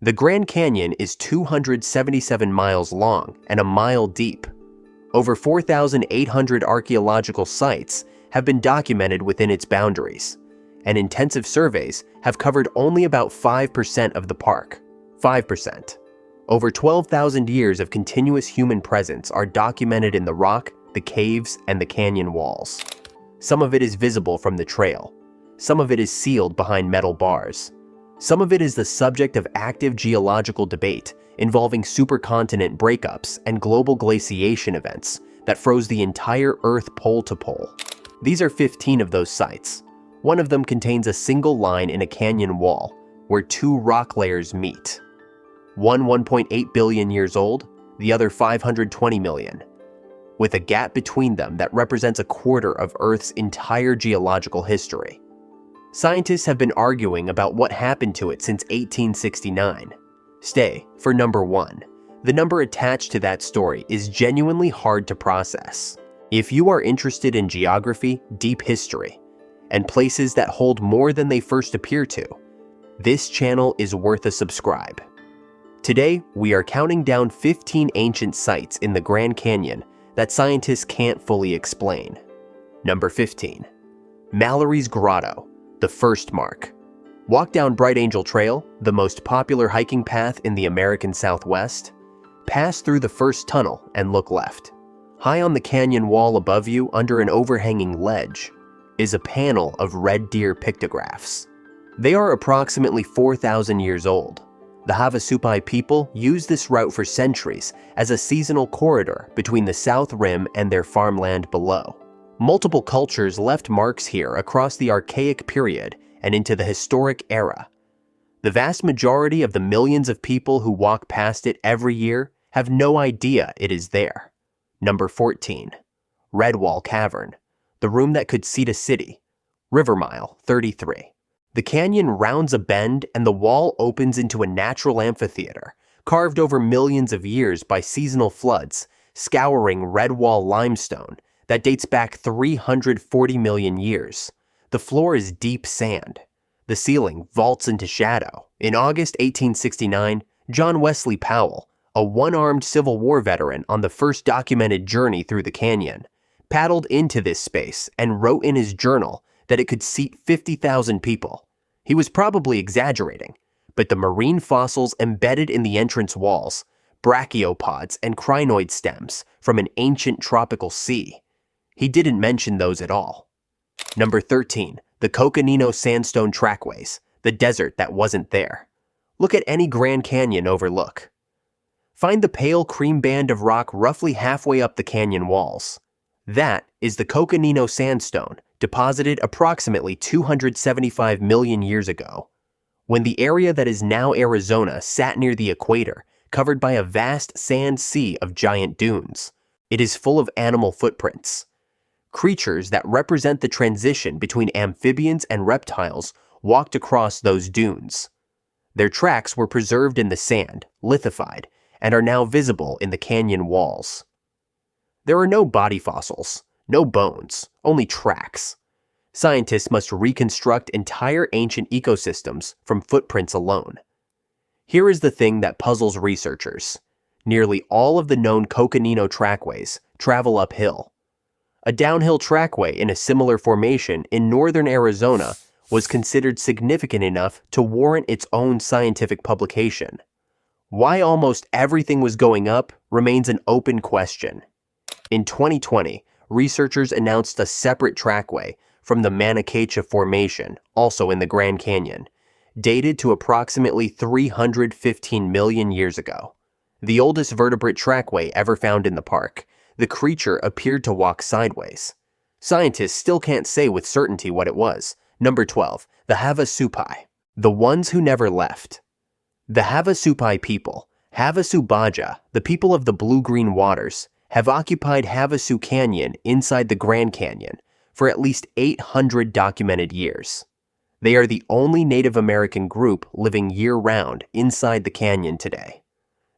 The Grand Canyon is 277 miles long and a mile deep. Over 4,800 archaeological sites have been documented within its boundaries, and intensive surveys have covered only about 5% of the park. 5%. Over 12,000 years of continuous human presence are documented in the rock, the caves, and the canyon walls. Some of it is visible from the trail. Some of it is sealed behind metal bars. Some of it is the subject of active geological debate involving supercontinent breakups and global glaciation events that froze the entire Earth pole to pole. These are 15 of those sites. One of them contains a single line in a canyon wall where two rock layers meet. One 1.8 billion years old, the other 520 million, with a gap between them that represents a quarter of Earth's entire geological history. Scientists have been arguing about what happened to it since 1869. Stay for number 1. The number attached to that story is genuinely hard to process. If you are interested in geography, deep history, and places that hold more than they first appear to, this channel is worth a subscribe. Today, we are counting down 15 ancient sites in the Grand Canyon that scientists can't fully explain. Number 15. Mallery's Grotto, the first mark. Walk down Bright Angel Trail, the most popular hiking path in the American Southwest. Pass through the first tunnel and look left. High on the canyon wall above you, under an overhanging ledge, is a panel of red deer pictographs. They are approximately 4,000 years old. The Havasupai people used this route for centuries as a seasonal corridor between the South Rim and their farmland below. Multiple cultures left marks here across the Archaic period and into the historic era. The vast majority of the millions of people who walk past it every year have no idea it is there. Number 14. Redwall Cavern, the room that could seat a city. River Mile 33. The canyon rounds a bend and the wall opens into a natural amphitheater, carved over millions of years by seasonal floods, scouring Redwall limestone that dates back 340 million years. The floor is deep sand. The ceiling vaults into shadow. In August 1869, John Wesley Powell, a one-armed Civil War veteran on the first documented journey through the canyon, paddled into this space and wrote in his journal that it could seat 50,000 people. He was probably exaggerating, but the marine fossils embedded in the entrance walls, brachiopods and crinoid stems from an ancient tropical sea, he didn't mention those at all. Number 13. The Coconino Sandstone Trackways, the desert that wasn't there. Look at any Grand Canyon overlook. Find the pale cream band of rock roughly halfway up the canyon walls. That is the Coconino Sandstone, deposited approximately 275 million years ago, when the area that is now Arizona sat near the equator, covered by a vast sand sea of giant dunes. It is full of animal footprints. Creatures that represent the transition between amphibians and reptiles walked across those dunes. Their tracks were preserved in the sand, lithified, and are now visible in the canyon walls. There are no body fossils, no bones, only tracks. Scientists must reconstruct entire ancient ecosystems from footprints alone. Here is the thing that puzzles researchers. Nearly all of the known Coconino trackways travel uphill. A downhill trackway in a similar formation in northern Arizona was considered significant enough to warrant its own scientific publication. Why almost everything was going up remains an open question. In 2020, researchers announced a separate trackway from the Nankoweap Formation, also in the Grand Canyon, dated to approximately 315 million years ago. The oldest vertebrate trackway ever found in the park, the creature appeared to walk sideways. Scientists still can't say with certainty what it was. Number 12. The Havasupai, the ones who never left. The Havasupai people, Havasubaja, the people of the blue-green waters, have occupied Havasu Canyon inside the Grand Canyon for at least 800 documented years. They are the only Native American group living year-round inside the canyon today.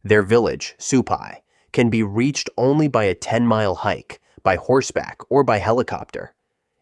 Their village, Supai, can be reached only by a 10-mile hike, by horseback, or by helicopter.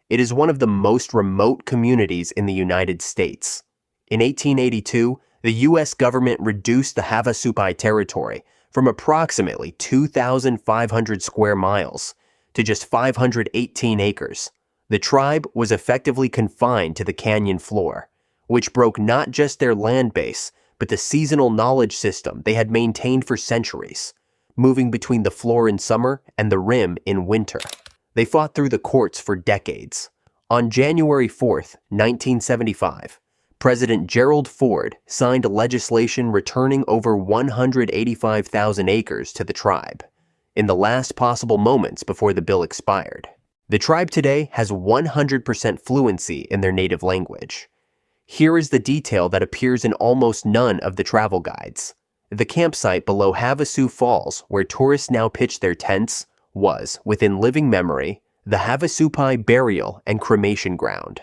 It is one of the most remote communities in the United States. In 1882, The U.S. government reduced the Havasupai territory from approximately 2,500 square miles to just 518 acres. The tribe was effectively confined to the canyon floor, which broke not just their land base, but the seasonal knowledge system they had maintained for centuries, moving between the floor in summer and the rim in winter. They fought through the courts for decades. On January 4, 1975, President Gerald Ford signed legislation returning over 185,000 acres to the tribe, in the last possible moments before the bill expired. The tribe today has 100% fluency in their native language. Here is the detail that appears in almost none of the travel guides. The campsite below Havasu Falls, where tourists now pitch their tents, was, within living memory, the Havasupai burial and cremation ground.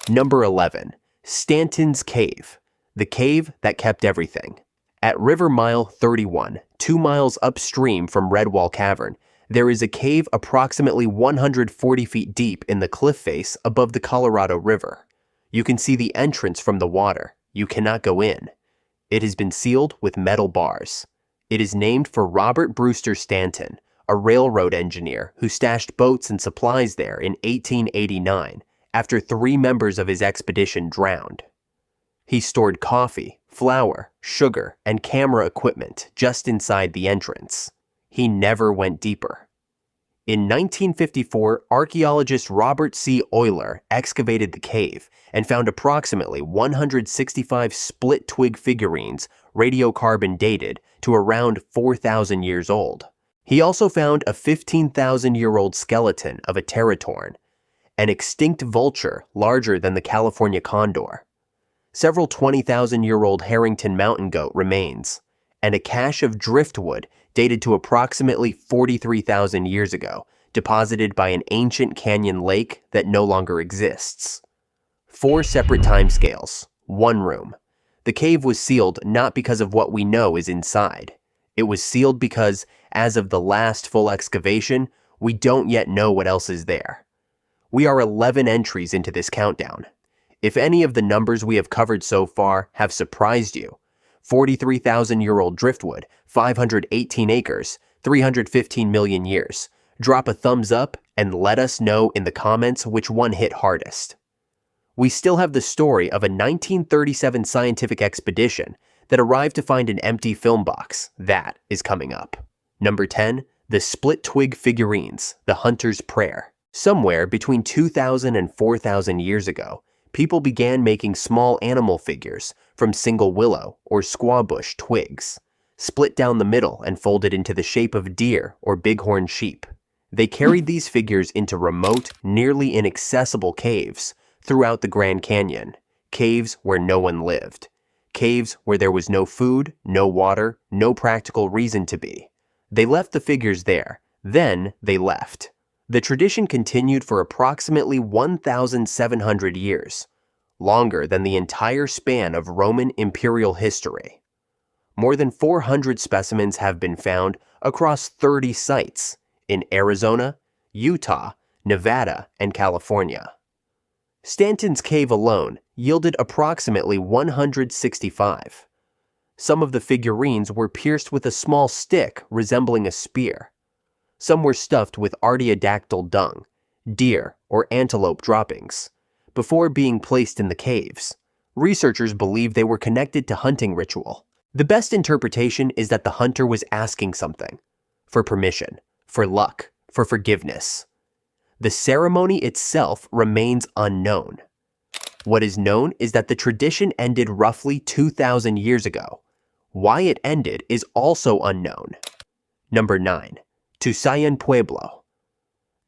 Number 11. Stanton's Cave, the cave that kept everything. At River Mile 31, 2 miles upstream from Redwall Cavern, there is a cave approximately 140 feet deep in the cliff face above the Colorado River. You can see the entrance from the water. You cannot go in. It has been sealed with metal bars. It is named for Robert Brewster Stanton, a railroad engineer who stashed boats and supplies there in 1889 after 3 members of his expedition drowned. He stored coffee, flour, sugar, and camera equipment just inside the entrance. He never went deeper. In 1954, archaeologist Robert C. Euler excavated the cave and found approximately 165 split twig figurines radiocarbon dated to around 4,000 years old. He also found a 15,000-year-old skeleton of a teratorn, an extinct vulture larger than the California condor, several 20,000-year-old Harrington mountain goat remains, and a cache of driftwood dated to approximately 43,000 years ago, deposited by an ancient canyon lake that no longer exists. 4 separate timescales, 1 room. The cave was sealed not because of what we know is inside. It was sealed because, as of the last full excavation, we don't yet know what else is there. We are 11 entries into this countdown. If any of the numbers we have covered so far have surprised you, 43,000-year-old driftwood, 518 acres, 315 million years, drop a thumbs up and let us know in the comments which one hit hardest. We still have the story of a 1937 scientific expedition that arrived to find an empty film box. That is coming up. Number 10, the split twig figurines, the hunter's prayer. Somewhere between 2,000 and 4,000 years ago, people began making small animal figures from single willow or squaw bush twigs, split down the middle and folded into the shape of deer or bighorn sheep. They carried these figures into remote, nearly inaccessible caves throughout the Grand Canyon, caves where no one lived, caves where there was no food, no water, no practical reason to be. They left the figures there, then they left. The tradition continued for approximately 1,700 years, longer than the entire span of Roman imperial history. More than 400 specimens have been found across 30 sites in Arizona, Utah, Nevada, and California. Stanton's cave alone yielded approximately 165. Some of the figurines were pierced with a small stick resembling a spear. Some were stuffed with artiodactyl dung, deer or antelope droppings. Before being placed in the caves, researchers believe they were connected to hunting ritual. The best interpretation is that the hunter was asking something, for permission, for luck, for forgiveness. The ceremony itself remains unknown. What is known is that the tradition ended roughly 2,000 years ago. Why it ended is also unknown. Number 9. Tusayan Pueblo.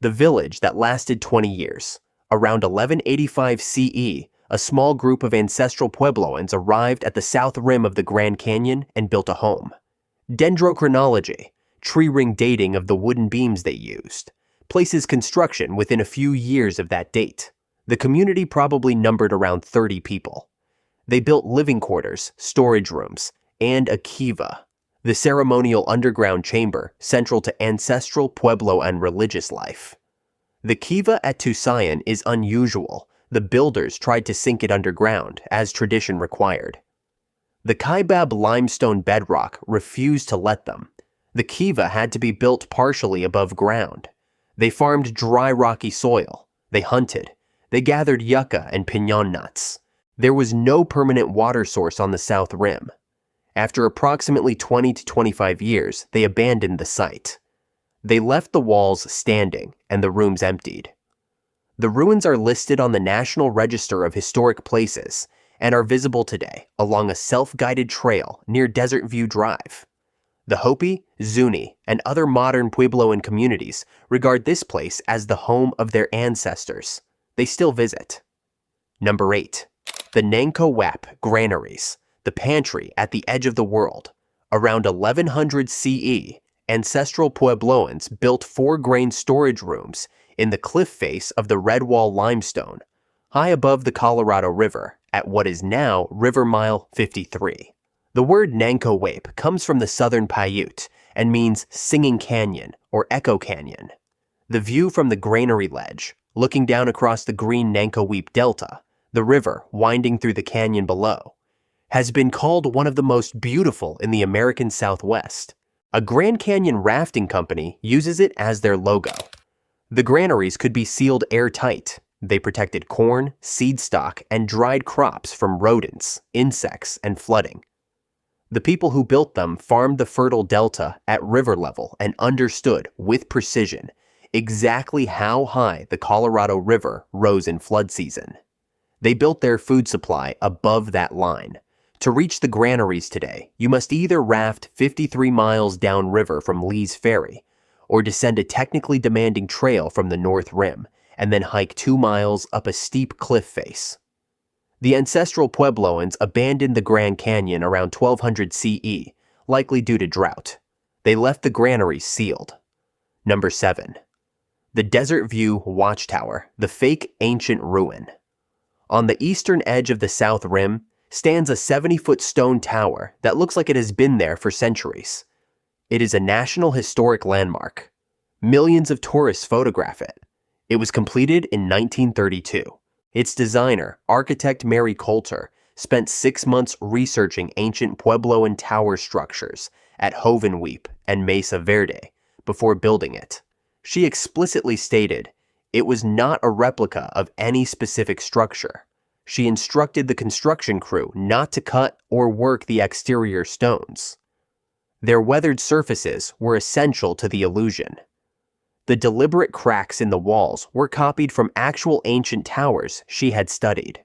The village that lasted 20 years. Around 1185 CE, a small group of ancestral Puebloans arrived at the south rim of the Grand Canyon and built a home. Dendrochronology, tree ring dating of the wooden beams they used, places construction within a few years of that date. The community probably numbered around 30 people. They built living quarters, storage rooms, and a kiva, the ceremonial underground chamber central to ancestral Pueblo and religious life. The kiva at Tusayan is unusual. The builders tried to sink it underground, as tradition required. The Kaibab limestone bedrock refused to let them. The kiva had to be built partially above ground. They farmed dry rocky soil. They hunted. They gathered yucca and piñon nuts. There was no permanent water source on the south rim. After approximately 20 to 25 years, they abandoned the site. They left the walls standing and the rooms emptied. The ruins are listed on the National Register of Historic Places and are visible today along a self-guided trail near Desert View Drive. The Hopi, Zuni, and other modern Puebloan communities regard this place as the home of their ancestors. They still visit. Number 8. The Nankoweap Granaries, the Pantry at the edge of the world. Around 1100 CE, ancestral Puebloans built 4-grain storage rooms in the cliff face of the Redwall limestone, high above the Colorado River at what is now River Mile 53. The word Nankoweap comes from the southern Paiute and means singing canyon or echo canyon. The view from the granary ledge, looking down across the green Nankoweap Delta, the river winding through the canyon below, has been called one of the most beautiful in the American Southwest. A Grand Canyon rafting company uses it as their logo. The granaries could be sealed airtight. They protected corn, seed stock, and dried crops from rodents, insects, and flooding. The people who built them farmed the fertile delta at river level and understood, with precision, exactly how high the Colorado River rose in flood season. They built their food supply above that line. To reach the granaries today, you must either raft 53 miles downriver from Lee's Ferry, or descend a technically demanding trail from the North Rim, and then hike 2 miles up a steep cliff face. The ancestral Puebloans abandoned the Grand Canyon around 1200 CE, likely due to drought. They left the granaries sealed. Number 7. The Desert View Watchtower, the fake ancient ruin. On the eastern edge of the South Rim stands a 70-foot stone tower that looks like it has been there for centuries. It is a National Historic Landmark. Millions of tourists photograph it. It was completed in 1932. Its designer, architect Mary Coulter, spent 6 months researching ancient Puebloan tower structures at Havasupai and Mesa Verde before building it. She explicitly stated, it was not a replica of any specific structure. She instructed the construction crew not to cut or work the exterior stones. Their weathered surfaces were essential to the illusion. The deliberate cracks in the walls were copied from actual ancient towers she had studied.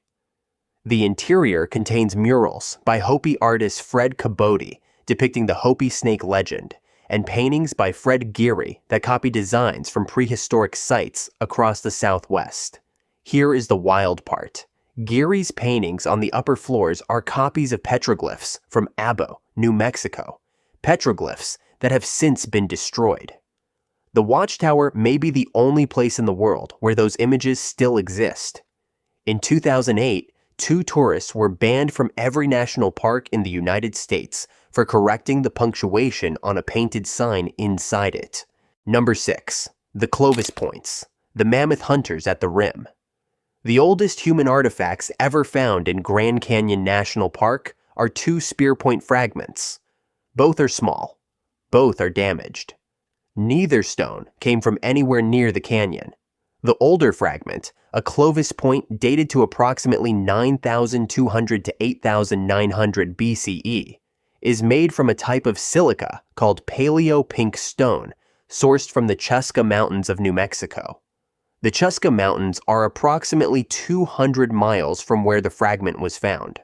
The interior contains murals by Hopi artist Fred Cabote depicting the Hopi snake legend, and paintings by Fred Geary that copy designs from prehistoric sites across the Southwest. Here is the wild part. Geary's paintings on the upper floors are copies of petroglyphs from Abo, New Mexico, petroglyphs that have since been destroyed. The Watchtower may be the only place in the world where those images still exist. In 2008, 2 tourists were banned from every national park in the United States for correcting the punctuation on a painted sign inside it. Number 6. The Clovis Points, the mammoth hunters at the rim. The oldest human artifacts ever found in Grand Canyon National Park are 2 spear point fragments. Both are small. Both are damaged. Neither stone came from anywhere near the canyon. The older fragment, a Clovis point dated to approximately 9,200 to 8,900 BCE, is made from a type of silica called paleo-pink stone, sourced from the Chusca Mountains of New Mexico. The Chusca Mountains are approximately 200 miles from where the fragment was found.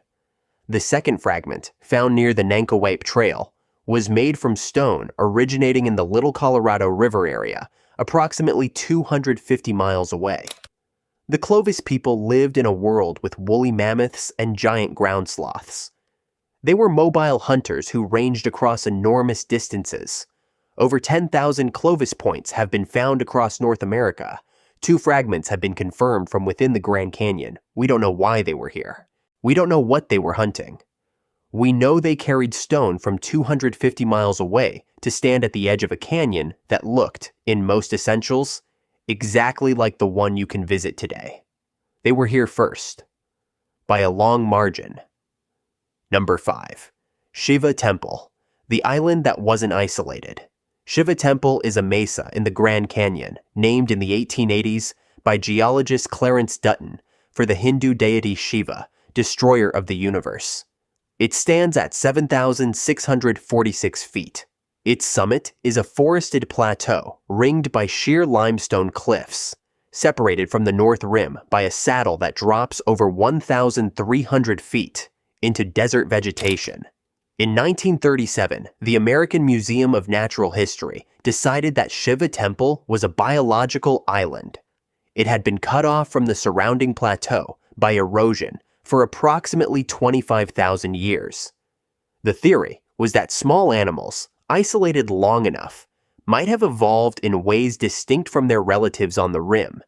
The second fragment, found near the Nankoweap Trail, was made from stone originating in the Little Colorado River area, approximately 250 miles away. The Clovis people lived in a world with woolly mammoths and giant ground sloths. They were mobile hunters who ranged across enormous distances. Over 10,000 Clovis points have been found across North America. 2 fragments have been confirmed from within the Grand Canyon. We don't know why they were here. We don't know what they were hunting. We know they carried stone from 250 miles away to stand at the edge of a canyon that looked, in most essentials, exactly like the one you can visit today. They were here first. By a long margin. Number 5. Shiva Temple, the island that wasn't isolated. Shiva Temple is a mesa in the Grand Canyon, named in the 1880s by geologist Clarence Dutton for the Hindu deity Shiva, destroyer of the universe. It stands at 7,646 feet. Its summit is a forested plateau ringed by sheer limestone cliffs, separated from the north rim by a saddle that drops over 1,300 feet into desert vegetation. In 1937, the American Museum of Natural History decided that Shiva Temple was a biological island. It had been cut off from the surrounding plateau by erosion for approximately 25,000 years. The theory was that small animals, isolated long enough, might have evolved in ways distinct from their relatives on the rim.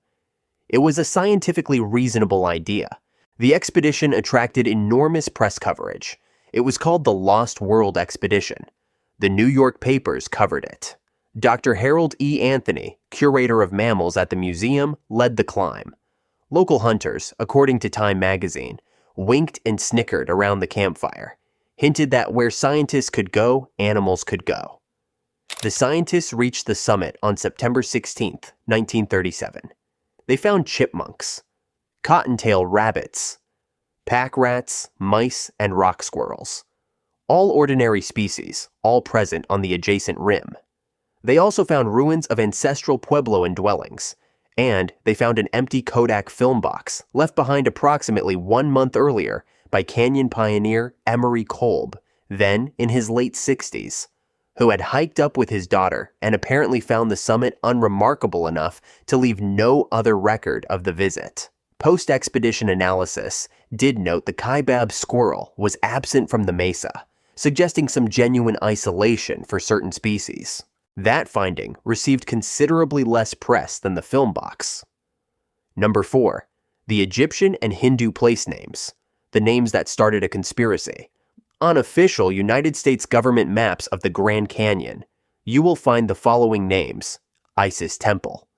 It was a scientifically reasonable idea. The expedition attracted enormous press coverage. It was called the Lost World Expedition. The New York papers covered it. Dr. Harold E. Anthony, curator of mammals at the museum, led the climb. Local hunters, according to Time magazine, winked and snickered around the campfire, hinted that where scientists could go, animals could go. The scientists reached the summit on September 16, 1937. They found chipmunks, cottontail rabbits, pack rats, mice, and rock squirrels. All ordinary species, all present on the adjacent rim. They also found ruins of ancestral Pueblo dwellings, and they found an empty Kodak film box left behind approximately 1 month earlier by canyon pioneer Emery Kolb, then in his late 60s, who had hiked up with his daughter and apparently found the summit unremarkable enough to leave no other record of the visit. Post-expedition analysis did note the kaibab squirrel was absent from the mesa, suggesting some genuine isolation for certain species. That finding received considerably less press than the film box. Number 4. The Egyptian and Hindu place names, the names that started a conspiracy. On official United States government maps of the Grand Canyon, you will find the following names: Isis Temple,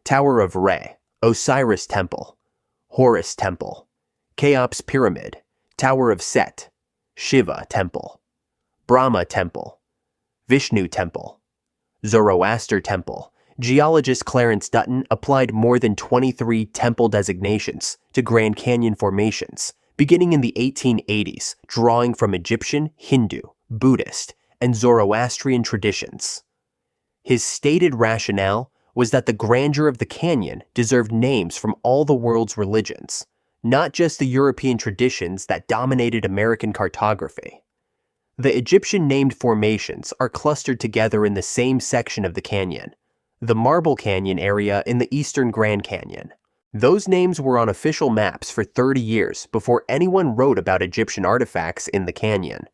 Tower of Re, Osiris Temple, Horus Temple, Cheops Pyramid, Tower of Set, Shiva Temple, Brahma Temple, Vishnu Temple, Zoroaster Temple. Geologist Clarence Dutton applied more than 23 temple designations to Grand Canyon formations, beginning in the 1880s, drawing from Egyptian, Hindu, Buddhist, and Zoroastrian traditions. His stated rationale was that the grandeur of the canyon deserved names from all the world's religions, not just the European traditions that dominated American cartography. The Egyptian-named formations are clustered together in the same section of the canyon, the Marble Canyon area in the eastern Grand Canyon. Those names were on official maps for 30 years before anyone wrote about Egyptian artifacts in the canyon.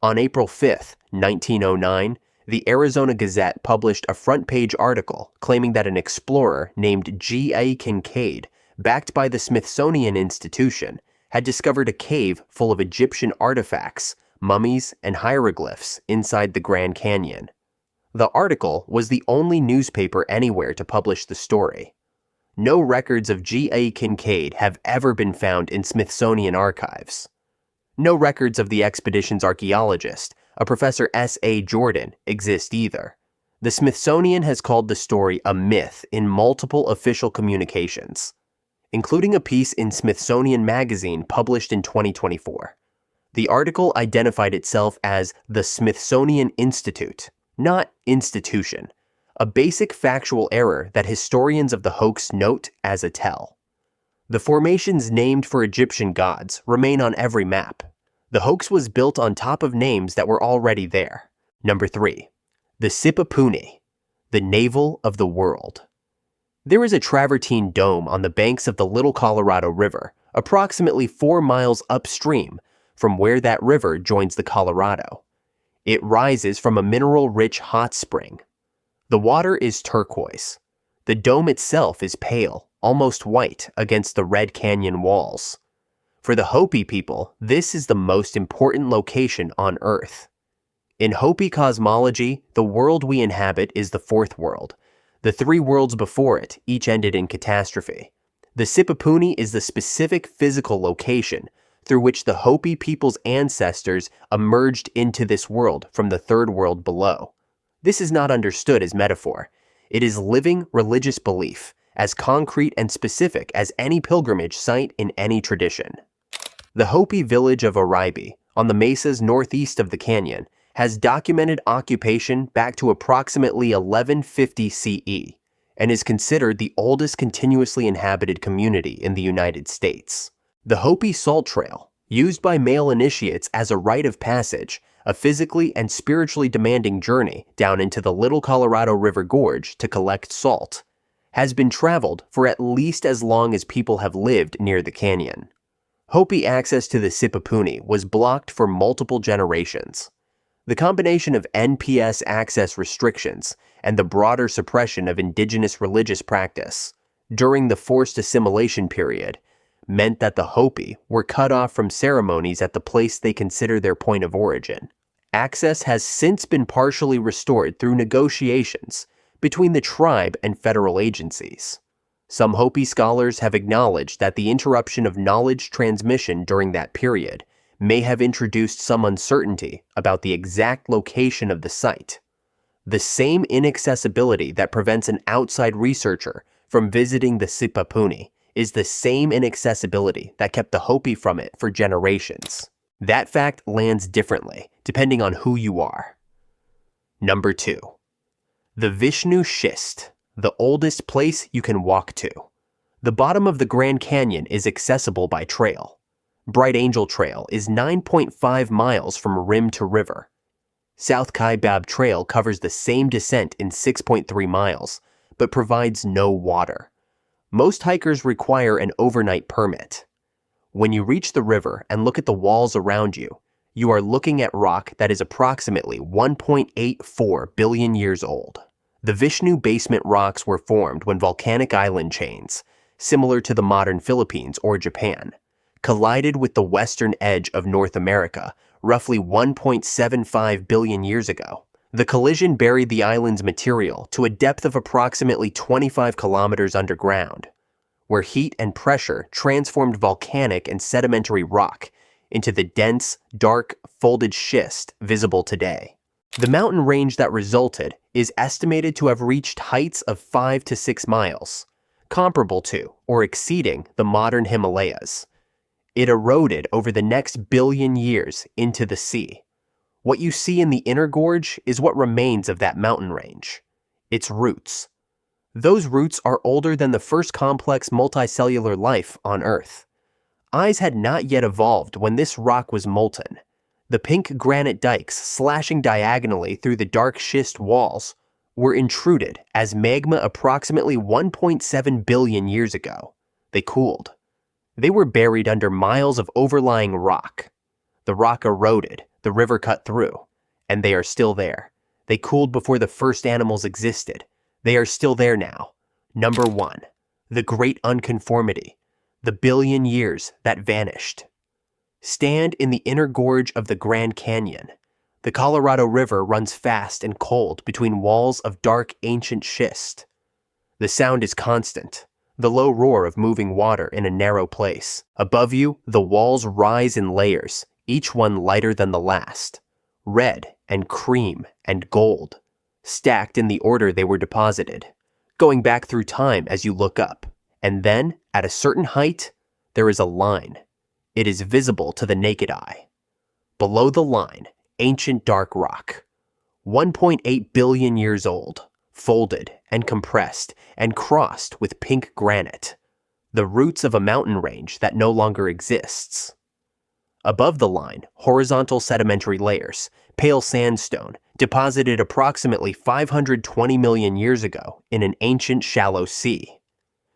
On April 5, 1909, the Arizona Gazette published a front-page article claiming that an explorer named G.A. Kincaid, backed by the Smithsonian Institution, had discovered a cave full of Egyptian artifacts, mummies, and hieroglyphs inside the Grand Canyon. The article was the only newspaper anywhere to publish the story. No records of G.A. Kincaid have ever been found in Smithsonian archives. No records of the expedition's archaeologist, a Professor S.A. Jordan, exist either. The Smithsonian has called the story a myth in multiple official communications, including a piece in Smithsonian Magazine published in 2024. The article identified itself as the Smithsonian Institute, not institution, a basic factual error that historians of the hoax note as a tell. The formations named for Egyptian gods remain on every map. The hoax was built on top of names that were already there. Number 3. The Sipapu, the navel of the world. There is a travertine dome on the banks of the Little Colorado River, approximately 4 miles upstream from where that river joins the Colorado. It rises from a mineral-rich hot spring. The water is turquoise. The dome itself is pale, almost white, against the red canyon walls. For the Hopi people, this is the most important location on Earth. In Hopi cosmology, the world we inhabit is the fourth world. The 3 worlds before it each ended in catastrophe. The Sipapu is the specific physical location through which the Hopi people's ancestors emerged into this world from the third world below. This is not understood as metaphor. It is living religious belief, as concrete and specific as any pilgrimage site in any tradition. The Hopi village of Oribe, on the mesas northeast of the canyon, has documented occupation back to approximately 1150 CE and is considered the oldest continuously inhabited community in the United States. The Hopi Salt Trail, used by male initiates as a rite of passage, a physically and spiritually demanding journey down into the Little Colorado River Gorge to collect salt, has been traveled for at least as long as people have lived near the canyon. Hopi access to the Sipapu was blocked for multiple generations. The combination of NPS access restrictions and the broader suppression of indigenous religious practice during the forced assimilation period meant that the Hopi were cut off from ceremonies at the place they consider their point of origin. Access has since been partially restored through negotiations between the tribe and federal agencies. Some Hopi scholars have acknowledged that the interruption of knowledge transmission during that period may have introduced some uncertainty about the exact location of the site. The same inaccessibility that prevents an outside researcher from visiting the Sipapu is the same inaccessibility that kept the Hopi from it for generations. That fact lands differently depending on who you are. Number 2. The Vishnu Schist, the oldest place you can walk to. The bottom of the Grand Canyon is accessible by trail. Bright Angel Trail is 9.5 miles from rim to river. South Kaibab Trail covers the same descent in 6.3 miles, but provides no water. Most hikers require an overnight permit. When you reach the river and look at the walls around you, you are looking at rock that is approximately 1.84 billion years old. The Vishnu basement rocks were formed when volcanic island chains, similar to the modern Philippines or Japan, collided with the western edge of North America roughly 1.75 billion years ago. The collision buried the island's material to a depth of approximately 25 kilometers underground, where heat and pressure transformed volcanic and sedimentary rock into the dense, dark, folded schist visible today. The mountain range that resulted is estimated to have reached heights of 5 to 6 miles, comparable to or exceeding the modern Himalayas. It eroded over the next billion years into the sea. What you see in the inner gorge is what remains of that mountain range, its roots. Those roots are older than the first complex multicellular life on Earth. Eyes had not yet evolved when this rock was molten. The pink granite dikes slashing diagonally through the dark schist walls were intruded as magma approximately 1.7 billion years ago. They cooled. They were buried under miles of overlying rock. The rock eroded, the river cut through, and they are still there. They cooled before the first animals existed. They are still there now. Number 1. The Great Unconformity. The billion years that vanished. Stand in the inner gorge of the Grand Canyon. The Colorado River runs fast and cold between walls of dark ancient schist. The sound is constant, the low roar of moving water in a narrow place. Above you, the walls rise in layers, each one lighter than the last. Red and cream and gold, stacked in the order they were deposited, going back through time as you look up. And then, at a certain height, there is a line. It is visible to the naked eye. Below the line, ancient dark rock, 1.8 billion years old, folded and compressed and crossed with pink granite, the roots of a mountain range that no longer exists. Above the line, horizontal sedimentary layers, pale sandstone, deposited approximately 520 million years ago in an ancient shallow sea.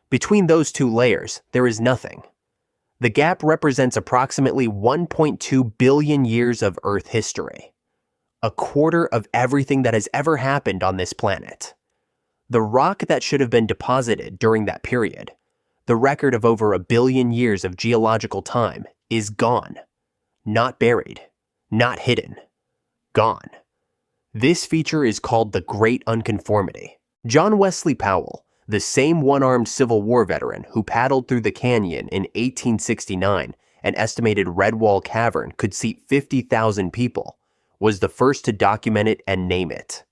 Between those two layers, there is nothing. The gap represents approximately 1.2 billion years of Earth history, a quarter of everything that has ever happened on this planet. The rock that should have been deposited during that period, the record of over a billion years of geological time, is gone. Not buried, not hidden, gone. This feature is called the Great Unconformity. John Wesley Powell, the same one-armed Civil War veteran who paddled through the canyon in 1869 an estimated Redwall cavern could seat 50,000 people, was the first to document it and name it.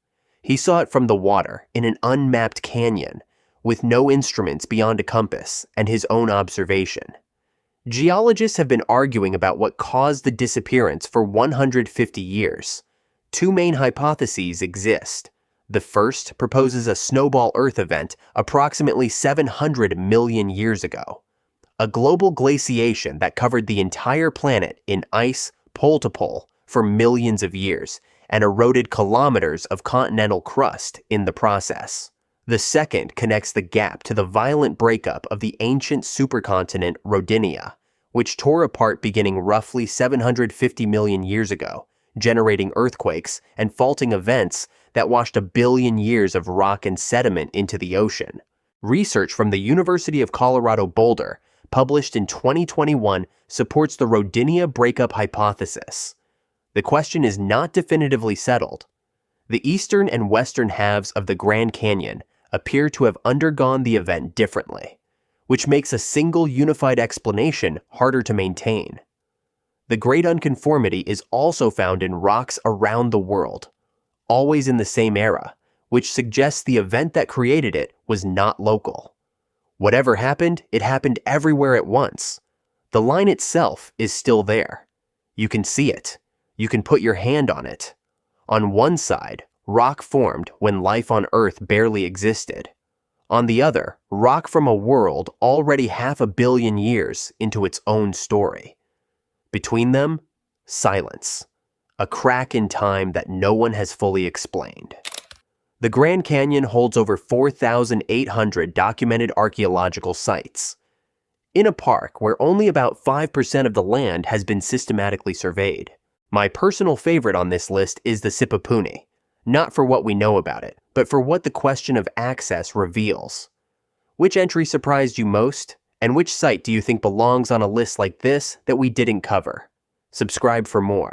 He saw it from the water in an unmapped canyon, with no instruments beyond a compass and his own observation. Geologists have been arguing about what caused the disappearance for 150 years. Two main hypotheses exist. The first proposes a snowball Earth event approximately 700 million years ago. A global glaciation that covered the entire planet in ice, pole to pole, for millions of years, and eroded kilometers of continental crust in the process. The second connects the gap to the violent breakup of the ancient supercontinent Rodinia, which tore apart beginning roughly 750 million years ago, generating earthquakes and faulting events that washed a billion years of rock and sediment into the ocean. Research from the University of Colorado Boulder, published in 2021, supports the Rodinia breakup hypothesis. The question is not definitively settled. The eastern and western halves of the Grand Canyon appear to have undergone the event differently, which makes a single unified explanation harder to maintain. The Great Unconformity is also found in rocks around the world, always in the same era, which suggests the event that created it was not local. Whatever happened, it happened everywhere at once. The line itself is still there. You can see it. You can put your hand on it. On one side, rock formed when life on Earth barely existed. On the other, rock from a world already 500 million years into its own story. Between them, silence. A crack in time that no one has fully explained. The Grand Canyon holds over 4,800 documented archaeological sites. In a park where only about 5% of the land has been systematically surveyed. My personal favorite on this list is the Sipapu, not for what we know about it, but for what the question of access reveals. Which entry surprised you most, and which site do you think belongs on a list like this that we didn't cover? Subscribe for more.